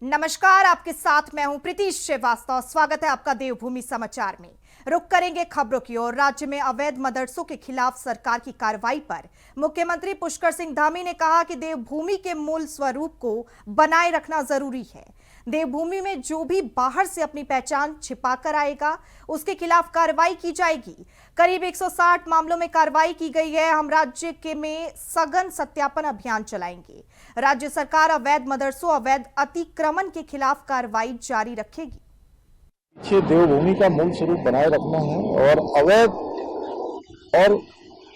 नमस्कार, आपके साथ मैं हूं प्रीति श्रीवास्तव। स्वागत है आपका देवभूमि समाचार में। रुक करेंगे खबरों की ओर। राज्य में अवैध मदरसों के खिलाफ सरकार की कार्रवाई पर मुख्यमंत्री पुष्कर सिंह धामी ने कहा कि देवभूमि के मूल स्वरूप को बनाए रखना जरूरी है। देवभूमि में जो भी बाहर से अपनी पहचान छिपाकर आएगा उसके खिलाफ कार्रवाई की जाएगी। करीब 160 मामलों में कार्रवाई की गई है। हम राज्य के में सघन सत्यापन अभियान चलाएंगे। राज्य सरकार अवैध मदरसों, अवैध अतिक्रमण के खिलाफ कार्रवाई जारी रखेगी। देवभूमि का मूल स्वरूप बनाए रखना है और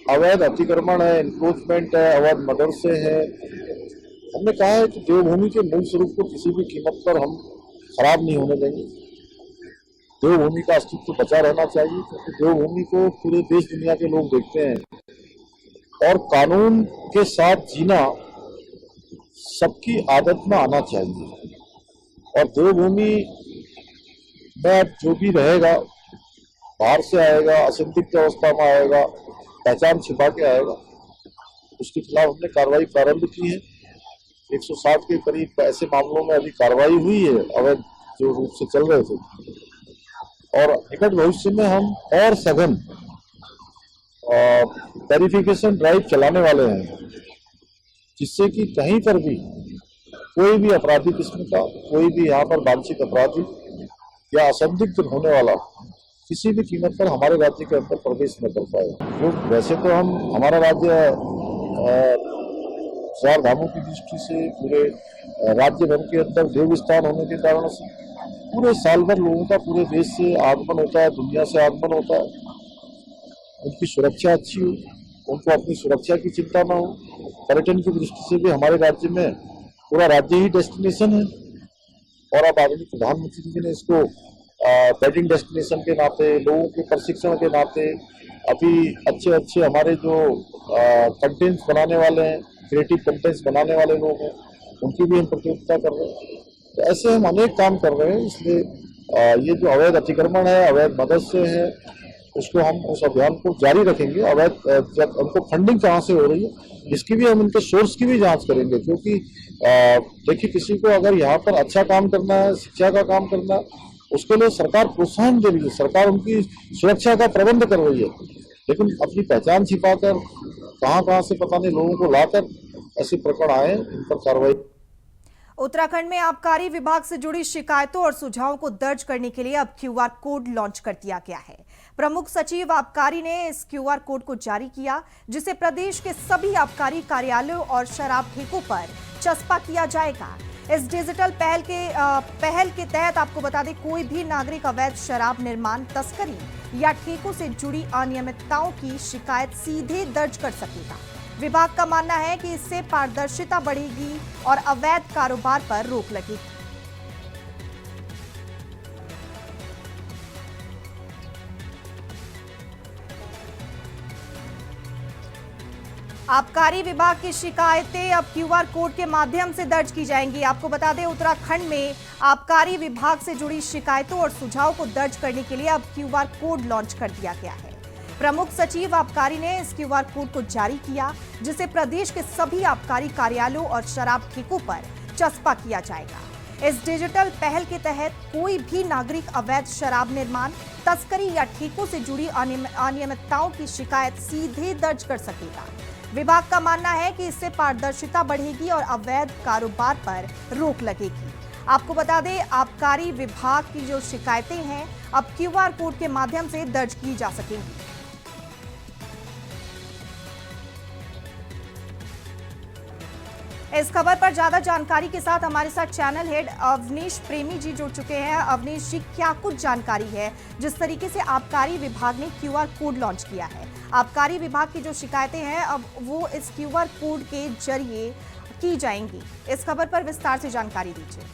अवैध अतिक्रमण है, इंक्रोचमेंट है, अवैध मदरसे है। हमने कहा है कि देवभूमि के मूल स्वरूप को किसी भी कीमत पर हम खराब नहीं होने देंगे। देवभूमि का अस्तित्व बचा रहना चाहिए, क्योंकि देवभूमि को पूरे देश दुनिया के लोग देखते हैं और कानून के साथ जीना सबकी आदत में आना चाहिए। और देवभूमि में जो भी रहेगा, बाहर से आएगा, असंदिग्ध अवस्था में आएगा, पहचान छिपा के आएगा, उसके खिलाफ हमने कार्रवाई प्रारंभ की है। 160 के करीब ऐसे मामलों में अभी कार्रवाई हुई है अवैध जो रूप से चल रहे थे, और निकट भविष्य में हम और सघन वेरिफिकेशन ड्राइव चलाने वाले हैं, जिससे कि कहीं पर भी कोई भी अपराधी किस्म का, कोई भी यहाँ पर वांछित अपराधी या असंदिग्ध होने वाला किसी भी कीमत पर हमारे राज्य के अंदर प्रवेश न कर पाए। तो वैसे तो हमारा राज्य चार धामों की दृष्टि से पूरे राज्य भर के अंदर देव स्थान होने के कारण से पूरे साल भर लोगों का पूरे देश से आगमन होता है, दुनिया से आगमन होता है। उनकी सुरक्षा अच्छी हो, उनको अपनी सुरक्षा की चिंता न हो। पर्यटन की दृष्टि से भी हमारे राज्य में पूरा राज्य ही डेस्टिनेशन है, और अब आदरणीय प्रधानमंत्री जी ने इसको वेडिंग डेस्टिनेशन के नाते, लोगों के प्रशिक्षण के नाते, अभी अच्छे हमारे जो कंटेंट्स बनाने वाले हैं, क्रिएटिव कंटेंट्स बनाने वाले लोग हैं, उनकी भी हम प्रतियोगिता कर रहे हैं। तो ऐसे हम अनेक काम कर रहे हैं। इसलिए ये जो अवैध अतिक्रमण है, अवैध मदरसे हैं, उसको हम उस अभियान को जारी रखेंगे। अवैध जब उनको फंडिंग कहाँ से हो रही है, इसकी भी हम उनके सोर्स की भी जांच करेंगे, क्योंकि देखिए, किसी को अगर यहाँ पर अच्छा काम करना है, शिक्षा का काम करना है, उसके लिए सरकार प्रोत्साहन दे रही है, सरकार उनकी सुरक्षा का प्रबंध कर रही है। लेकिन अपनी पहचान छिपाकर कहाँ से पता नहीं लोगों को लाकर ऐसे प्रकरण आए, इन पर कार्रवाई। उत्तराखंड में आबकारी विभाग से जुड़ी शिकायतों और सुझावों को दर्ज करने के लिए अब क्यूआर कोड लॉन्च कर दिया गया है। प्रमुख सचिव आबकारी ने इस क्यूआर कोड को जारी किया, जिसे प्रदेश के सभी आबकारी कार्यालयों और शराब ठेकों पर चस्पा किया जाएगा। इस डिजिटल पहल के तहत आपको बता दें, कोई भी नागरिक अवैध शराब निर्माण, तस्करी या ठेकों से जुड़ी अनियमितताओं की शिकायत सीधे दर्ज कर सकेगा। विभाग का मानना है कि इससे पारदर्शिता बढ़ेगी और अवैध कारोबार पर रोक लगेगी। आबकारी विभाग की शिकायतें अब क्यूआर कोड के माध्यम से दर्ज की जाएंगी। आपको बता दें, उत्तराखंड में आबकारी विभाग से जुड़ी शिकायतों और सुझाव को दर्ज करने के लिए अब क्यूआर कोड लॉन्च कर दिया गया है। प्रमुख सचिव आबकारी ने इस क्यूआर कोड को जारी किया, जिसे प्रदेश के सभी आबकारी कार्यालयों और शराब ठेकों पर चस्पा किया जाएगा। इस डिजिटल पहल के तहत कोई भी नागरिक अवैध शराब निर्माण, तस्करी या ठेकों से जुड़ी अनियमितताओं की शिकायत सीधे दर्ज कर सकेगा। विभाग का मानना है कि इससे पारदर्शिता बढ़ेगी और अवैध कारोबार पर रोक लगेगी। आपको बता दें, आबकारी विभाग की जो शिकायतें हैं अब क्यूआर कोड के माध्यम से दर्ज की जा सकेंगी। इस खबर पर ज्यादा जानकारी के साथ हमारे साथ चैनल हेड अवनीश प्रेमी जी जुड़ चुके हैं। अवनीश जी, क्या कुछ जानकारी है जिस तरीके से आबकारी विभाग ने क्यूआर कोड लॉन्च किया है? आबकारी विभाग की जो शिकायतें हैं अब वो इस क्यूआर कोड के जरिए की जाएंगी। इस खबर पर विस्तार से जानकारी दीजिए।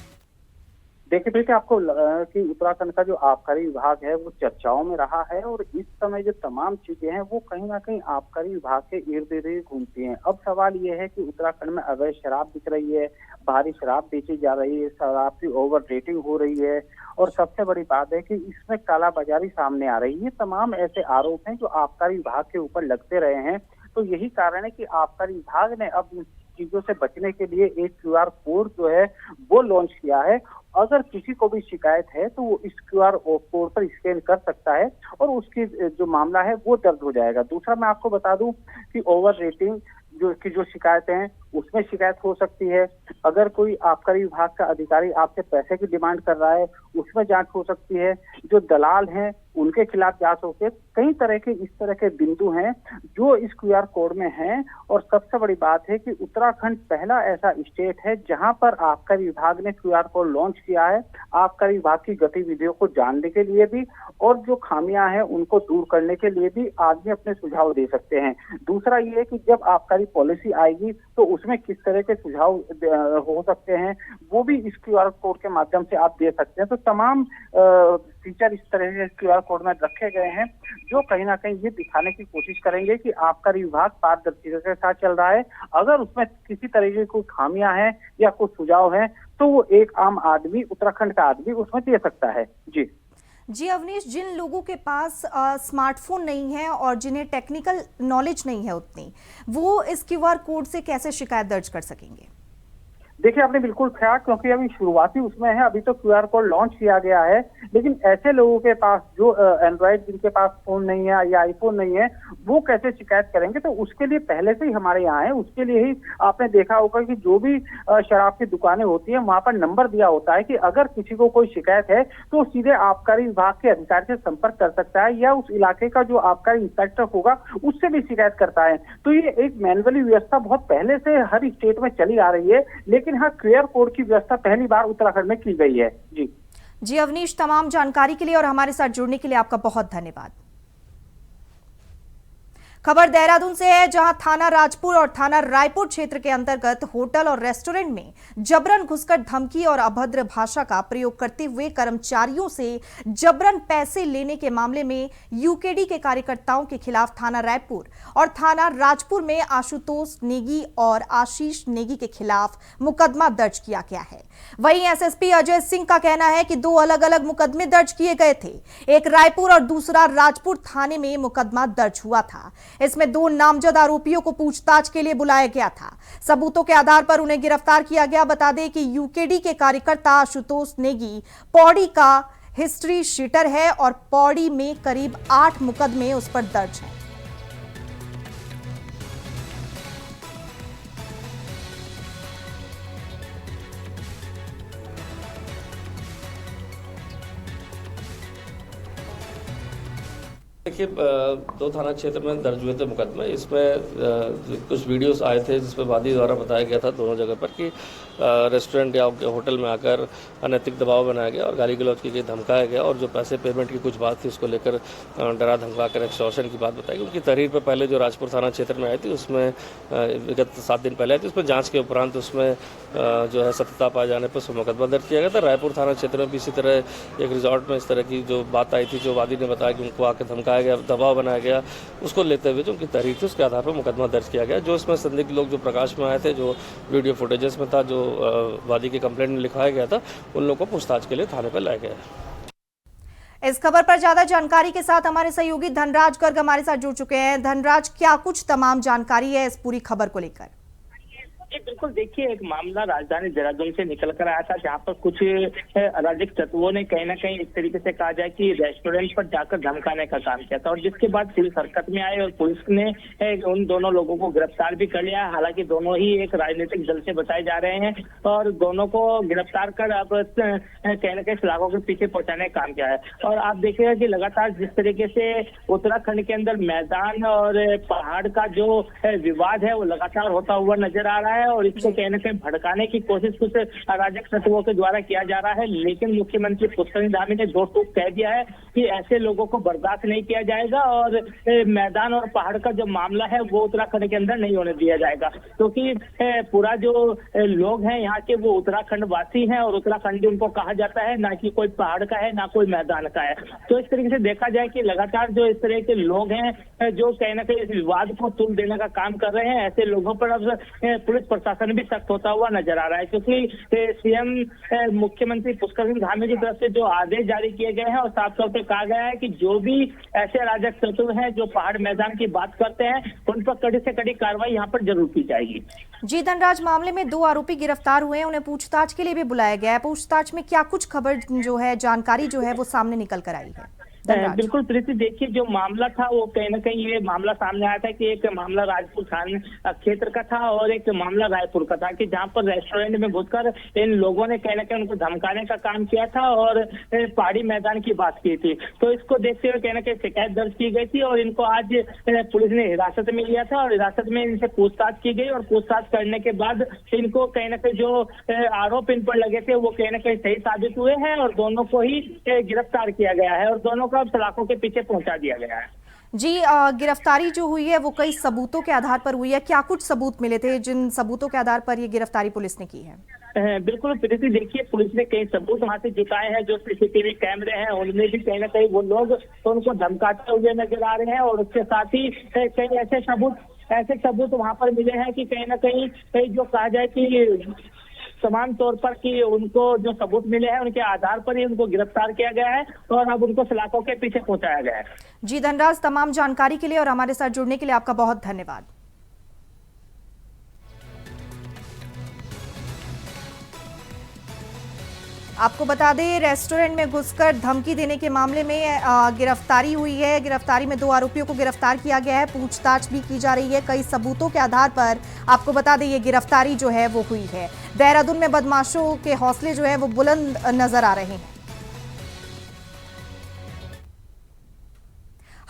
देखिए बिल्कुल, आपको कि उत्तराखंड का जो आबकारी विभाग है वो चर्चाओं में रहा है, और इस समय जो तमाम चीजें हैं वो कहीं ना कहीं आबकारी विभाग के इर्द गिर्द घूमती हैं। अब सवाल ये है कि उत्तराखंड में अवैध शराब बिक रही है, भारी शराब बेची जा रही है, शराब की ओवर रेटिंग हो रही है, और सबसे बड़ी बात है कि इसमें कालाबाजारी सामने आ रही है। तमाम ऐसे आरोप हैं जो आबकारी विभाग के ऊपर लगते रहे हैं। तो यही कारण है कि आबकारी विभाग ने अब चीजों से बचने के लिए एक क्यूआर कोड जो है वो लॉन्च किया है। अगर किसी को भी शिकायत है तो वो इस क्यूआर कोड पर स्कैन कर सकता है और उसकी जो मामला है वो दर्ज हो जाएगा। दूसरा मैं आपको बता दूं कि ओवर रेटिंग जो शिकायतें हैं उसमें शिकायत हो सकती है। अगर कोई आबकारी विभाग का अधिकारी आपसे पैसे की डिमांड कर रहा है उसमें जांच हो सकती है। जो दलाल हैं उनके खिलाफ जांच होती है। कई तरह के इस तरह के बिंदु हैं जो इस क्यूआर कोड में हैं। और सबसे बड़ी बात है कि उत्तराखंड पहला ऐसा स्टेट है जहां पर आबकारी विभाग ने क्यूआर कोड लॉन्च किया है, आबकारी विभाग की गतिविधियों को जानने के लिए भी और जो खामियां हैं उनको दूर करने के लिए भी आदमी अपने सुझाव दे सकते हैं। दूसरा ये है कि जब आबकारी पॉलिसी आएगी तो उसमें किस तरह के सुझाव हो सकते हैं वो भी इस क्यूआर कोड के माध्यम से आप दे सकते हैं। तो तमाम फीचर इस तरह के क्यूआर कोड में रखे गए हैं जो कहीं ना कहीं ये दिखाने की कोशिश करेंगे कि आबकारी विभाग पारदर्शिता के साथ चल रहा है। अगर उसमें किसी तरह की कोई खामियां हैं या कुछ सुझाव हैं तो वो एक आम आदमी, उत्तराखंड का आदमी उसमें दे सकता है। जी अवनीश, जिन लोगों के पास स्मार्टफोन नहीं है और जिन्हें टेक्निकल नॉलेज नहीं है उतनी, वो इस क्यूआर कोड से कैसे शिकायत दर्ज कर सकेंगे? देखिए आपने बिल्कुल कहा, क्योंकि अभी शुरुआती उसमें है, अभी तो क्यूआर कोड लॉन्च किया गया है। लेकिन ऐसे लोगों के पास जो एंड्रॉइड जिनके पास फोन नहीं है या आईफोन नहीं है वो कैसे शिकायत करेंगे? तो उसके लिए पहले से ही हमारे यहाँ है। उसके लिए ही आपने देखा होगा कि जो भी शराब की दुकानें होती है वहां पर नंबर दिया होता है कि अगर किसी को कोई शिकायत है तो सीधे आबकारी विभाग के अधिकारी से संपर्क कर सकता है या उस इलाके का जो आबकारी इंस्पेक्टर होगा उससे भी शिकायत करता है। तो ये एक मैनुअली व्यवस्था बहुत पहले से हर स्टेट में चली आ रही है, लेकिन हाँ क्यूआर कोड की व्यवस्था पहली बार उत्तराखंड में की गई है। जी अवनीश, तमाम जानकारी के लिए और हमारे साथ जुड़ने के लिए आपका बहुत धन्यवाद। खबर देहरादून से है, जहां थाना राजपुर और थाना रायपुर क्षेत्र के अंतर्गत होटल और रेस्टोरेंट में जबरन घुसकर धमकी और अभद्र भाषा का प्रयोग करते हुए कर्मचारियों से जबरन पैसे लेने के मामले में यूकेडी के कार्यकर्ताओं के खिलाफ थाना रायपुर और थाना राजपुर में आशुतोष नेगी और आशीष नेगी के खिलाफ मुकदमा दर्ज किया गया है। वहीं एसएसपी अजय सिंह का कहना है कि दो अलग अलग मुकदमे दर्ज किए गए थे, एक रायपुर और दूसरा राजपुर थाने में मुकदमा दर्ज हुआ था। इसमें दो नामजद आरोपियों को पूछताछ के लिए बुलाया गया था। सबूतों के आधार पर उन्हें गिरफ्तार किया गया। बता दें कि यूकेडी के कार्यकर्ता आशुतोष नेगी पौड़ी का हिस्ट्री शीटर है और पौड़ी में करीब 8 मुकदमे उस पर दर्ज हैं। देखिए, दो थाना क्षेत्र में दर्ज हुए थे मुकदमे। इसमें कुछ वीडियोस आए थे जिसमें वादी द्वारा बताया गया था दोनों जगह पर कि रेस्टोरेंट या होटल में आकर अनैतिक दबाव बनाया गया और गाली गलौज की गई, धमकाया गया और जो पैसे पेमेंट की कुछ बात थी उसको लेकर डरा धमका कर एक्सटॉर्शन की बात बताई। उनकी तहरीर पर पहले जो राजपुर थाना क्षेत्र में आई थी उसमें विगत 7 दिन पहले आई थी, उसमें जाँच के उपरांत उसमें जो है सत्यता पाए जाने पर उसमें मुकदमा दर्ज किया गया था। रायपुर थाना क्षेत्र में भी इसी तरह एक रिजॉर्ट में इस तरह की जो बात आई थी, जो वादी ने बताया कि उनको आकर धमकाया गया, दबाव बनाया गया, उसको लेते हुए जो उनकी तहरीर थी उसके आधार पर मुकदमा दर्ज किया गया। जो इसमें संदिग्ध लोग जो प्रकाश में आए थे, जो वीडियो फुटेजेस में था, जो वादी के कंप्लेंट में लिखवाया गया था, उन लोगों को पूछताछ के लिए थाने पर लाया गया। इस खबर पर ज्यादा जानकारी के साथ हमारे सहयोगी धनराज गर्ग हमारे साथ जुड़ चुके हैं। धनराज, क्या कुछ तमाम जानकारी है इस पूरी खबर को लेकर? जी बिल्कुल, देखिए एक मामला राजधानी देहरादून से निकल कर आया था जहां पर कुछ अराजक तत्वों ने कहीं ना कहीं इस तरीके से कहा जाए कि रेस्टोरेंट पर जाकर धमकाने का काम किया था और जिसके बाद पुलिस हरकत में आई और पुलिस ने उन दोनों लोगों को गिरफ्तार भी कर लिया। हालांकि दोनों ही एक राजनीतिक दल से बताए जा रहे हैं और दोनों को गिरफ्तार कर अब कहीं ना कहीं सलाखों के पीछे पहुंचाने का काम किया है। और आप देखिएगा कि लगातार जिस तरीके से उत्तराखंड के अंदर मैदान और पहाड़ का जो विवाद है वो लगातार होता हुआ नजर आ रहा है और इसको कहीं ना कहीं भड़काने की कोशिश कुछ अराजक तत्वों के द्वारा किया जा रहा है। लेकिन मुख्यमंत्री पुष्कर धामी ने दो टूक कह दिया है कि ऐसे लोगों को बर्दाश्त नहीं किया जाएगा और मैदान और पहाड़ का जो मामला है वो उत्तराखंड के अंदर नहीं होने दिया जाएगा, क्योंकि पूरा जो लोग हैं यहाँ के वो उत्तराखंड वासी हैं और उत्तराखंडी उनको कहा जाता है, ना कि कोई पहाड़ का है ना कोई मैदान का है। तो इस तरीके से देखा जाए कि लगातार जो इस तरह के लोग हैं जो कहीं ना कहीं इस विवाद को तुल देने का काम कर रहे हैं, ऐसे लोगों पर अब पुलिस प्रशासन भी सख्त होता हुआ नजर आ रहा है, क्योंकि सीएम मुख्यमंत्री पुष्कर सिंह धामी की तरफ से जो आदेश जारी किए गए हैं और साफ तौर पर कहा गया है कि जो भी ऐसे अराजक तत्व हैं जो पहाड़ मैदान की बात करते हैं उन पर कड़ी से कड़ी कार्रवाई यहाँ पर जरूर की जाएगी। जी धनराज, मामले में 2 आरोपी गिरफ्तार हुए हैं, उन्हें पूछताछ के लिए भी बुलाया गया है। पूछताछ में क्या कुछ खबर जो है, जानकारी जो है वो सामने निकल कर आई है? बिल्कुल प्रीति, देखिए जो मामला था वो कहीं ना कहीं ये मामला सामने आया था कि एक मामला राजपुर थाना क्षेत्र का था और एक मामला रायपुर का था, कि जहां पर रेस्टोरेंट में घुसकर इन लोगों ने कहीं ना कहीं उनको धमकाने का काम किया था और पहाड़ी मैदान की बात की थी। तो इसको देखते हुए कहीं ना कहीं शिकायत दर्ज की गई थी और इनको आज पुलिस ने हिरासत में लिया था और हिरासत में इनसे पूछताछ की गई और पूछताछ करने के बाद इनको कहीं ना कहीं जो आरोप इन पर लगे थे वो कहीं ना कहीं सही साबित हुए हैं और दोनों को ही गिरफ्तार किया गया है और दोनों को अब सलाखों के पीछे पहुंचा दिया गया है। जी, गिरफ्तारी जो हुई है वो कई सबूतों के आधार पर हुई है। क्या कुछ सबूत मिले थे जिन सबूतों के आधार पर ये गिरफ्तारी पुलिस ने की है? बिल्कुल प्रीति, देखिए पुलिस ने कई सबूत वहां से जुटाए हैं। जो सीसीटीवी कैमरे हैं उनमें भी कहीं ना कहीं वो लोग तो उनको धमकाते हुए नजर आ रहे हैं और उसके साथ ही कई ऐसे सबूत वहां पर मिले हैं कि कहीं ना कहीं जो कहा जाए कि समान तौर पर कि उनको जो सबूत मिले हैं उनके आधार पर ही उनको गिरफ्तार किया गया है और अब उनको सलाखों के पीछे पहुंचाया गया है। जी धनराज, तमाम जानकारी के लिए और हमारे साथ जुड़ने के लिए आपका बहुत धन्यवाद। आपको बता दें, रेस्टोरेंट में घुसकर धमकी देने के मामले में गिरफ्तारी हुई है। गिरफ्तारी में 2 आरोपियों को गिरफ्तार किया गया है, पूछताछ भी की जा रही है। कई सबूतों के आधार पर आपको बता दें ये गिरफ्तारी जो है वो हुई है। देहरादून में बदमाशों के हौसले जो है वो बुलंद नजर आ रहे हैं।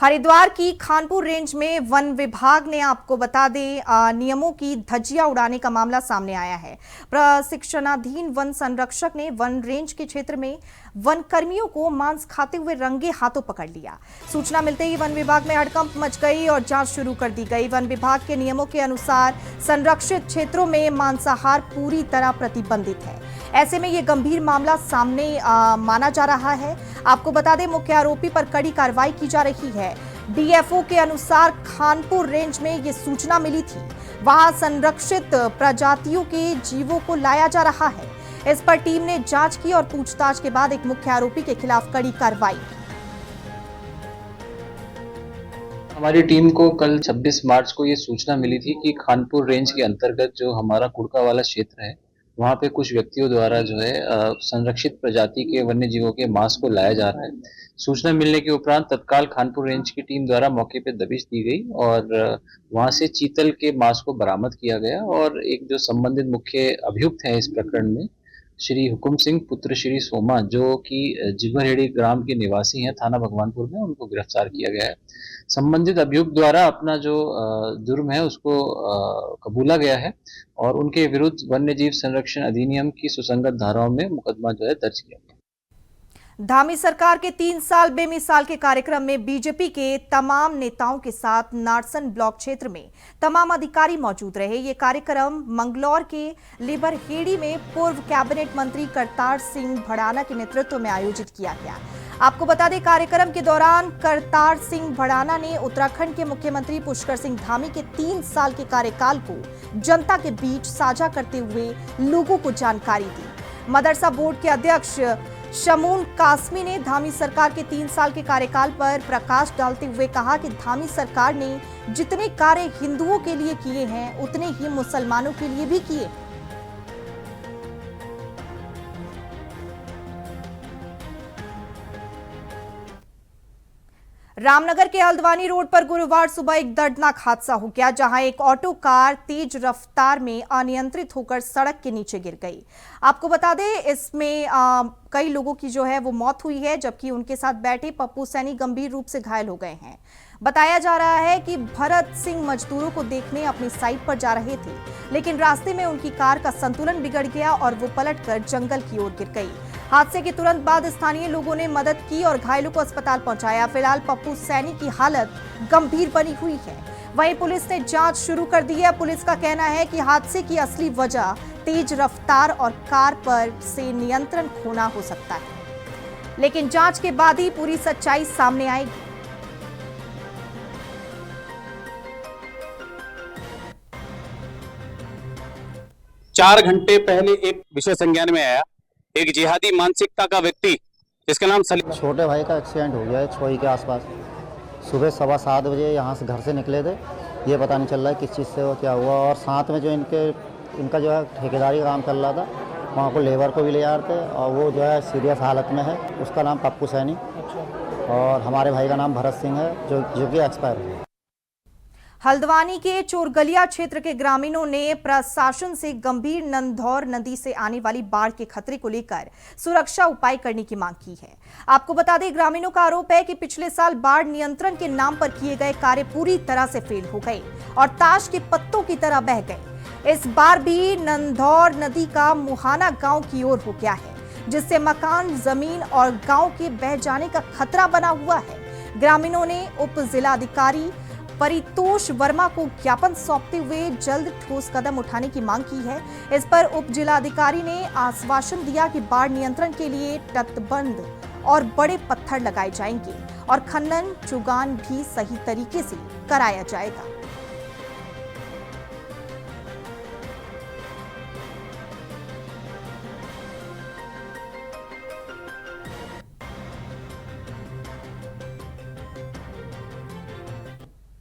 हरिद्वार की खानपुर रेंज में वन विभाग ने आपको बता दें नियमों की धज्जियां उड़ाने का मामला सामने आया है। प्रशिक्षणाधीन वन संरक्षक ने वन रेंज के क्षेत्र में वन कर्मियों को मांस खाते हुए रंगे हाथों पकड़ लिया। सूचना मिलते ही वन विभाग में हड़कंप मच गई और जांच शुरू कर दी गई। वन विभाग के नियमों के अनुसार संरक्षित क्षेत्रों में मांसाहार पूरी तरह प्रतिबंधित है। ऐसे में ये गंभीर मामला सामने माना जा रहा है। आपको बता दें, मुख्य आरोपी पर कड़ी कार्रवाई की जा रही है। डीएफओ के अनुसार खानपुर रेंज में ये सूचना मिली थी, वहां संरक्षित प्रजातियों के जीवों को लाया जा रहा है। इस पर टीम ने जांच की और पूछताछ के बाद एक मुख्य आरोपी के खिलाफ कड़ी कार्रवाई की। हमारी टीम को कल 26 मार्च को ये सूचना मिली थी कि खानपुर रेंज के अंतर्गत जो हमारा कुड़का वाला क्षेत्र है वहाँ पे कुछ व्यक्तियों द्वारा जो है संरक्षित प्रजाति के वन्य जीवों के मांस को लाया जा रहा है। सूचना मिलने के उपरांत तत्काल खानपुर रेंज की टीम द्वारा मौके पे दबिश दी गई और वहाँ से चीतल के मांस को बरामद किया गया और एक जो संबंधित मुख्य अभियुक्त है इस प्रकरण में श्री हुकुम सिंह पुत्र श्री सोमा, जो कि जिगरहेड़ी ग्राम के निवासी हैं थाना भगवानपुर में, उनको गिरफ्तार किया गया है। संबंधित अभियुक्त द्वारा अपना जो जुर्म है उसको कबूला गया है और उनके विरुद्ध वन्य जीव संरक्षण अधिनियम की सुसंगत धाराओं में मुकदमा जो है दर्ज किया गया। धामी सरकार के 3 साल बेमिसाल के कार्यक्रम में बीजेपी के तमाम नेताओं के साथ नारसन ब्लॉक क्षेत्र में तमाम अधिकारी मौजूद रहे। ये कार्यक्रम मंगलौर के लिबरहेड़ी में पूर्व कैबिनेट मंत्री करतार सिंह भड़ाना के नेतृत्व में आयोजित किया गया। आपको बता दें, कार्यक्रम के दौरान करतार सिंह भड़ाना ने उत्तराखंड के मुख्यमंत्री पुष्कर सिंह धामी के 3 साल के कार्यकाल को जनता के बीच साझा करते हुए लोगों को जानकारी दी। मदरसा बोर्ड के अध्यक्ष शमून कासमी ने धामी सरकार के 3 साल के कार्यकाल पर प्रकाश डालते हुए कहा कि धामी सरकार ने जितने कार्य हिंदुओं के लिए किए हैं उतने ही मुसलमानों के लिए भी किए। रामनगर के हल्द्वानी रोड पर गुरुवार सुबह एक दर्दनाक हादसा हो गया, जहां एक ऑटो कार तेज रफ्तार में अनियंत्रित होकर सड़क के नीचे गिर गई। आपको बता दें, इसमें कई लोगों की जो है वो मौत हुई है, जबकि उनके साथ बैठे पप्पू सैनी गंभीर रूप से घायल हो गए हैं। बताया जा रहा है कि भरत सिंह मजदूरों को देखने अपनी साइट पर जा रहे थे, लेकिन रास्ते में उनकी कार का संतुलन बिगड़ गया और वो पलटकर जंगल की ओर गिर गई। हादसे के तुरंत बाद स्थानीय लोगों ने मदद की और घायलों को अस्पताल पहुंचाया। फिलहाल पप्पू सैनी की हालत गंभीर बनी हुई है। वहीं पुलिस ने जांच शुरू कर दी है। पुलिस का कहना है कि हादसे की असली वजह तेज रफ्तार और कार पर से नियंत्रण खोना हो सकता है, लेकिन जांच के बाद ही पूरी सच्चाई सामने आएगी। 4 घंटे पहले एक विषय संज्ञान में आया, एक जिहादी मानसिकता का व्यक्ति जिसका नाम सलीम। छोटे भाई का एक्सीडेंट हो गया है छोई के आसपास। सुबह 7:15 बजे यहाँ से घर से निकले थे, ये पता नहीं चल रहा है किस चीज़ से वो क्या हुआ। और साथ में जो इनका जो है ठेकेदारी का काम चल रहा था, वहाँ को लेबर को भी ले जा रहे थे और वो जो है सीरियस हालत में है। उसका नाम पप्पू सैनी और हमारे भाई का नाम भरत सिंह है जो कि एक्सपायर हुआ। हल्द्वानी के चोरगलिया क्षेत्र के ग्रामीणों ने प्रशासन से गंभीर नंधौर नदी से आने वाली बाढ़ के खतरे को लेकर सुरक्षा उपाय करने की मांग की है। आपको बता दें, ग्रामीणों का आरोप है कि पिछले साल बाढ़ नियंत्रण के नाम पर किए गए कार्य पूरी तरह से फेल हो गए और ताश के पत्तों की तरह बह गए। इस बार भी नंधौर नदी का मुहाना गांव की ओर हो गया है, जिससे मकान, जमीन और गांव के बह जाने का खतरा बना हुआ है। ग्रामीणों ने उप जिलाधिकारी परितोष वर्मा को ज्ञापन सौंपते हुए जल्द ठोस कदम उठाने की मांग की है। इस पर उप जिलाधिकारी ने आश्वासन दिया कि बाढ़ नियंत्रण के लिए तटबंध और बड़े पत्थर लगाए जाएंगे और खनन चुगान भी सही तरीके से कराया जाएगा।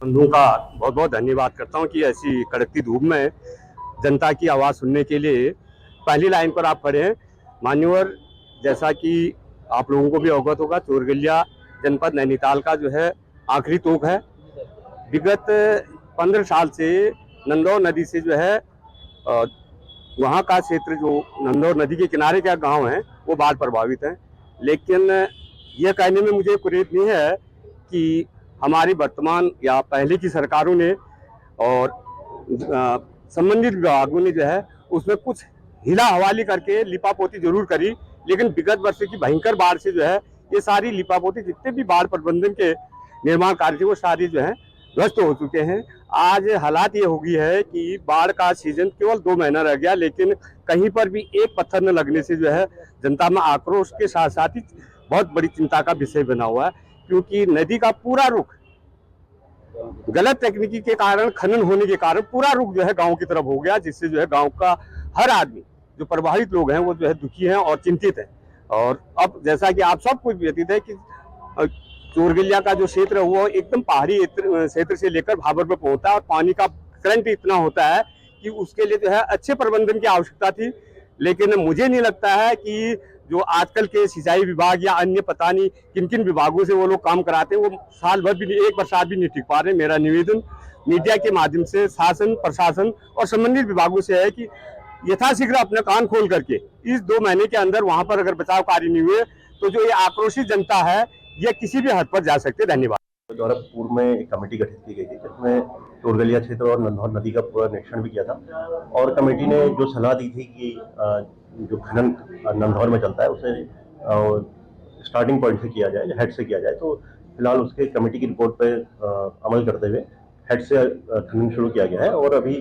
बंधुओं का बहुत बहुत धन्यवाद करता हूं कि ऐसी कड़कती धूप में जनता की आवाज़ सुनने के लिए पहली लाइन पर आप खड़े हैं। मान्यवर, जैसा कि आप लोगों को भी अवगत होगा, चोरगलिया जनपद नैनीताल का जो है आखिरी तोक है। विगत 15 साल से नंदौर नदी से जो है वहाँ का क्षेत्र, जो नंदौर नदी के किनारे का गांव है, वो बाढ़ प्रभावित है। लेकिन यह कहने में मुझे कुरेद नहीं है कि हमारी वर्तमान या पहले की सरकारों ने और संबंधित विभागों ने जो है उसमें कुछ हिला हवाली करके लिपापोती जरूर करी, लेकिन विगत वर्षों की भयंकर बाढ़ से जो है ये सारी लिपापोती, जितने भी बाढ़ प्रबंधन के निर्माण कार्य थे, वो सारे जो है ध्वस्त हो चुके हैं। आज हालात ये हो गई है कि बाढ़ का सीजन केवल 2 महीना रह गया, लेकिन कहीं पर भी एक पत्थर न लगने से जो है जनता में आक्रोश के साथ साथ ही बहुत बड़ी चिंता का विषय बना हुआ है, क्योंकि नदी का पूरा रुख गलत तकनीकी के कारण, खनन होने के कारण पूरा रुख जो है गांव की तरफ हो गया, जिससे जो है गांव का हर आदमी, जो प्रभावित लोग हैं, वो जो है दुखी हैं और चिंतित हैं। और अब जैसा कि आप सब कुछ व्यतीत है कि चोरगलिया का जो क्षेत्र है वो एकदम पहाड़ी क्षेत्र से लेकर भाबर पे पहुंचता है और पानी का करंट इतना होता है कि उसके लिए जो है अच्छे प्रबंधन की आवश्यकता थी। लेकिन मुझे नहीं लगता है कि जो आजकल के सिंचाई विभाग या अन्य पता नहीं किन किन विभागों से वो लोग काम कराते हैं, वो साल भर भी नहीं, एक बरसात भी नहीं टिक पा रहे। मेरा निवेदन मीडिया के माध्यम से शासन, प्रशासन और संबंधित विभागों से है कि यथाशीघ्र अपना कान खोल करके इस 2 महीने के अंदर वहां पर अगर बचाव कार्य नहीं हुए तो जो ये आक्रोशित जनता है ये किसी भी हद पर जा सकते। धन्यवाद। द्वारा पूर्व में एक कमेटी गठित की गई थी, जिसमें चोरगलिया क्षेत्र और नंदौर नदी का पूरा निरीक्षण भी किया था और कमेटी ने जो सलाह दी थी कि जो खनन नंदौर में चलता है उसे स्टार्टिंग पॉइंट से किया जाए, हेड से किया जाए। तो फिलहाल उसके कमेटी की रिपोर्ट पर अमल करते हुए हेड से खनन शुरू किया गया है और अभी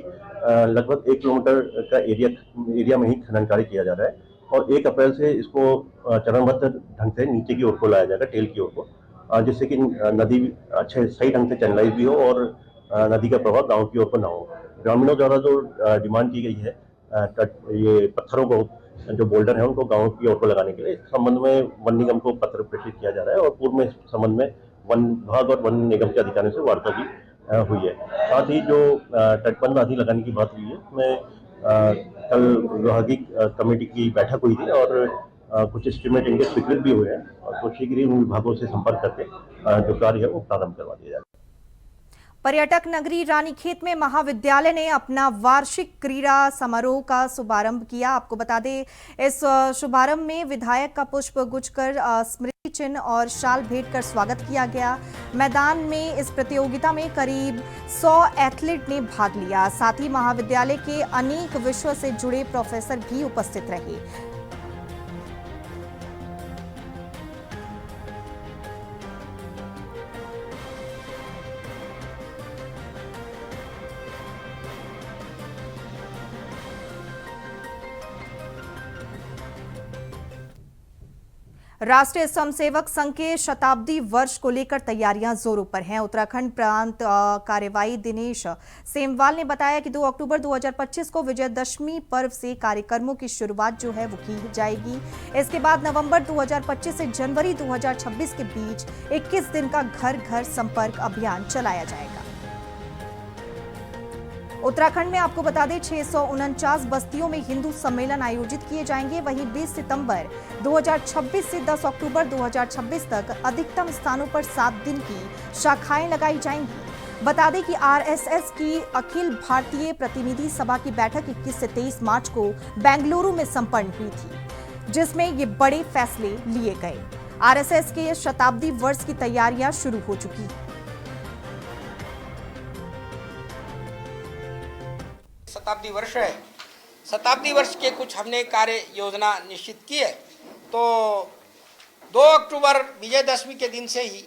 लगभग 1 किलोमीटर का एरिया में ही खनन कार्य किया जा रहा है और 1 अप्रैल से इसको चरणबद्ध ढंग से नीचे की ओर को लाया जाएगा, टेल की ओर को, जिससे कि नदी अच्छे सही ढंग से चैनलाइज भी हो और नदी का प्रभाव गांव की ओर पर ना हो। ग्रामीणों द्वारा जो डिमांड की गई है ये पत्थरों को, जो बोल्डर है, उनको गांव की ओर को लगाने के लिए, इस संबंध में वन निगम को पत्र प्रेषित किया जा रहा है और पूर्व में इस संबंध में वन विभाग और वन निगम के अधिकारियों से वार्ता भी हुई है। साथ ही जो तटबंध आदि लगाने की बात हुई है, उसमें कल विभागीय कमेटी की बैठक हुई थी और कुछ एस्टिमेट इनके स्वीकृत भी हुए हैं और तो शीघ्र ही उन विभागों से संपर्क करके जो कार्य है वो प्रारंभ करवा दिया जाएगा। पर्यटक नगरी रानीखेत में महाविद्यालय ने अपना वार्षिक क्रीड़ा समारोह का शुभारंभ किया। आपको बता दें, इस शुभारंभ में विधायक का पुष्प गुच्छ कर स्मृति चिन्ह और शाल भेंट कर स्वागत किया गया। मैदान में इस प्रतियोगिता में करीब 100 एथलीट ने भाग लिया। साथ ही महाविद्यालय के अनेक विषयों से जुड़े प्रोफेसर भी उपस्थित रहे। राष्ट्रीय स्वयंसेवक संघ के शताब्दी वर्ष को लेकर तैयारियां जोरों पर हैं। उत्तराखंड प्रांत कार्यवाही दिनेश सेमवाल ने बताया कि 2 अक्टूबर 2025 को विजयदशमी पर्व से कार्यक्रमों की शुरुआत जो है वो की जाएगी। इसके बाद नवंबर 2025 से जनवरी 2026 के बीच 21 दिन का घर घर संपर्क अभियान चलाया जाएगा। उत्तराखंड में आपको बता दें 649 बस्तियों में हिंदू सम्मेलन आयोजित किए जाएंगे। वहीं 20 सितंबर 2026 से 10 अक्टूबर 2026 तक अधिकतम स्थानों पर 7 दिन की शाखाएं लगाई जाएंगी। बता दें कि आरएसएस की अखिल भारतीय प्रतिनिधि सभा की बैठक 21 से 23 मार्च को बेंगलुरु में संपन्न हुई थी, जिसमें ये बड़े फैसले लिए गए। आरएसएस के शताब्दी वर्ष की तैयारियां शुरू हो चुकी हैं। शताब्दी वर्ष है। शताब्दी वर्ष के कुछ हमने कार्य योजना निश्चित की है। तो 2 अक्टूबर विजयदशमी के दिन से ही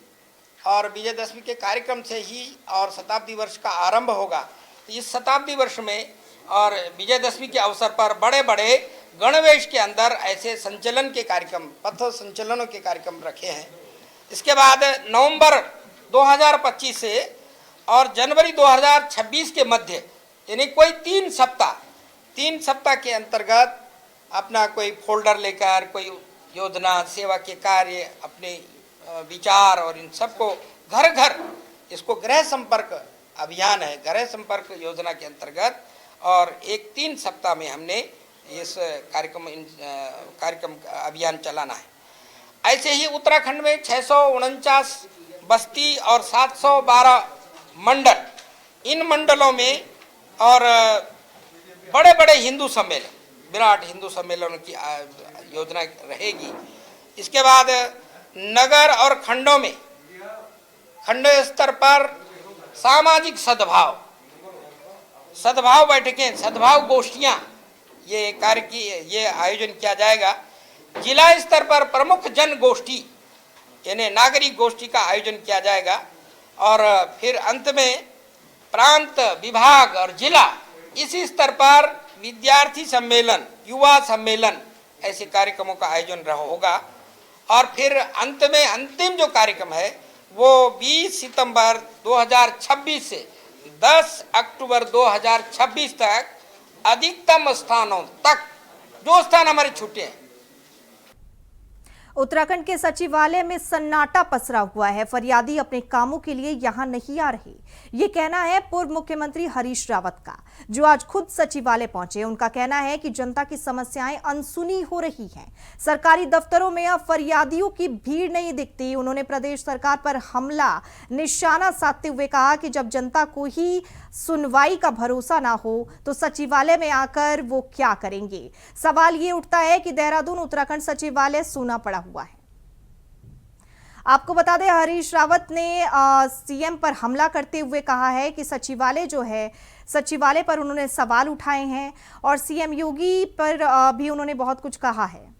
और विजयदशमी के कार्यक्रम से ही और शताब्दी वर्ष का आरंभ होगा। तो इस शताब्दी वर्ष में और विजयदशमी के अवसर पर बड़े बड़े गणवेश के अंदर ऐसे संचलन के कार्यक्रम, पथ संचलनों के कार्यक्रम रखे हैं। इसके बाद नवंबर 2025 से और जनवरी 2026 के मध्य यानी कोई 3 सप्ताह के अंतर्गत अपना कोई फोल्डर लेकर कोई योजना, सेवा के कार्य, अपने विचार और इन सबको घर घर, इसको गृह संपर्क अभियान है, गृह संपर्क योजना के अंतर्गत और 3 सप्ताह में हमने इस कार्यक्रम अभियान चलाना है। ऐसे ही उत्तराखंड में 649 बस्ती और 712 मंडल, इन मंडलों में और बड़े बड़े हिंदू सम्मेलन, विराट हिंदू सम्मेलन की योजना रहेगी। इसके बाद नगर और खंडों में खंड स्तर पर सामाजिक सद्भाव बैठकें, सद्भाव गोष्ठियां, ये आयोजन किया जाएगा। जिला स्तर पर प्रमुख जन गोष्ठी यानी नागरिक गोष्ठी का आयोजन किया जाएगा। और फिर अंत में प्रांत, विभाग और जिला, इसी स्तर पर विद्यार्थी सम्मेलन, युवा सम्मेलन, ऐसे कार्यक्रमों का आयोजन होगा। और फिर अंत में अंतिम जो कार्यक्रम है वो 20 सितंबर 2026 से 10 अक्टूबर 2026 तक अधिकतम स्थानों तक, जो स्थान हमारे छूटे हैं। उत्तराखंड के सचिवालय में सन्नाटा पसरा हुआ है। फरियादी अपने कामों के लिए यहां नहीं आ रहे, ये कहना है पूर्व मुख्यमंत्री हरीश रावत का, जो आज खुद सचिवालय पहुंचे। उनका कहना है कि जनता की समस्याएं अनसुनी हो रही हैं। सरकारी दफ्तरों में अब फरियादियों की भीड़ नहीं दिखती। उन्होंने प्रदेश सरकार पर हमला निशाना साधते हुए कहा कि जब जनता को ही सुनवाई का भरोसा ना हो तो सचिवालय में आकर वो क्या करेंगे। सवाल ये उठता है कि देहरादून उत्तराखंड सचिवालय सूना पड़ा हुआ है। आपको बता दें हरीश रावत ने सीएम पर हमला करते हुए कहा है कि सचिवालय जो है, सचिवालय पर उन्होंने सवाल उठाए हैं और सीएम योगी पर भी उन्होंने बहुत कुछ कहा है।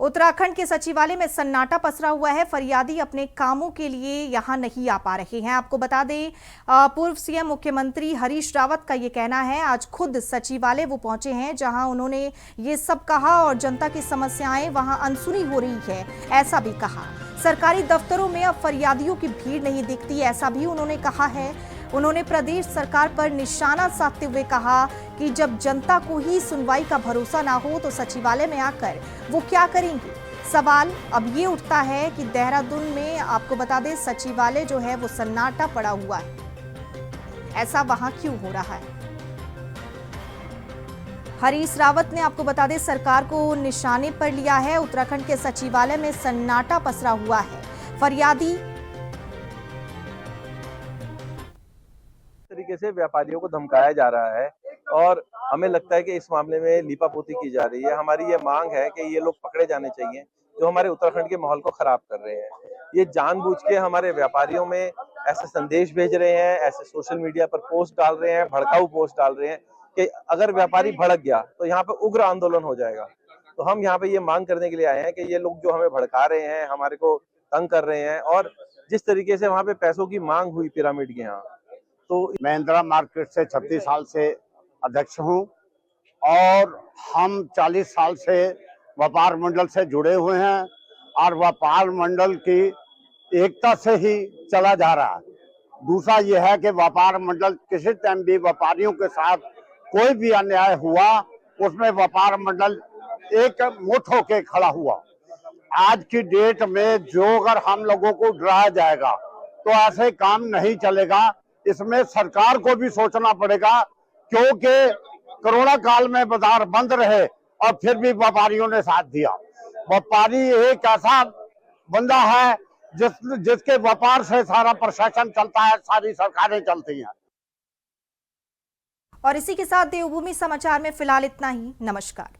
उत्तराखंड के सचिवालय में सन्नाटा पसरा हुआ है। फरियादी अपने कामों के लिए यहां नहीं आ पा रहे हैं। आपको बता दें पूर्व सीएम मुख्यमंत्री हरीश रावत का ये कहना है, आज खुद सचिवालय वो पहुंचे हैं जहां उन्होंने ये सब कहा और जनता की समस्याएं वहां अनसुनी हो रही है, ऐसा भी कहा। सरकारी दफ्तरों में अब फरियादियों की भीड़ नहीं दिखती, ऐसा भी उन्होंने कहा है। उन्होंने प्रदेश सरकार पर निशाना साधते हुए कहा कि जब जनता को ही सुनवाई का भरोसा ना हो तो सचिवालय में आकर वो क्या करेंगे। सवाल अब ये उठता है कि देहरादून में आपको बता दें सचिवालय जो है वो सन्नाटा पड़ा हुआ है, ऐसा वहां क्यों हो रहा है। हरीश रावत ने आपको बता दें सरकार को निशाने पर लिया है। उत्तराखंड के सचिवालय में सन्नाटा पसरा हुआ है। फरियादी तरीके से व्यापारियों को धमकाया जा रहा है और हमें लगता है कि इस मामले में लीपापोती की जा रही है। हमारी ये मांग है कि ये लोग पकड़े जाने चाहिए जो हमारे उत्तराखंड के माहौल को खराब कर रहे हैं। ये जानबूझ के हमारे व्यापारियों में ऐसे संदेश भेज रहे हैं, ऐसे सोशल मीडिया पर पोस्ट डाल रहे हैं, भड़काऊ पोस्ट डाल रहे हैं कि अगर व्यापारी भड़क गया तो यहाँ पे उग्र आंदोलन हो जाएगा। तो हम यहाँ पे ये मांग करने के लिए आए हैं कि ये लोग जो हमें भड़का रहे हैं, हमारे को तंग कर रहे हैं और जिस तरीके से वहाँ पे पैसों की मांग हुई पिरामिड के यहाँ। तो मैं इंदिरा मार्केट से 36 साल से अध्यक्ष हूं और हम 40 साल से व्यापार मंडल से जुड़े हुए हैं और व्यापार मंडल की एकता से ही चला जा रहा है। दूसरा यह है कि व्यापार मंडल किसी टाइम भी व्यापारियों के साथ कोई भी अन्याय हुआ उसमें व्यापार मंडल एक मुठ होके खड़ा हुआ। आज की डेट में जो अगर हम लोगों को डराया जाएगा तो ऐसे काम नहीं चलेगा। इसमें सरकार को भी सोचना पड़ेगा, क्योंकि कोरोना काल में बाजार बंद रहे और फिर भी व्यापारियों ने साथ दिया। व्यापारी एक ऐसा बंदा है जिसके व्यापार से सारा प्रशासन चलता है, सारी सरकारें चलती हैं। और इसी के साथ देवभूमि समाचार में फिलहाल इतना ही। नमस्कार।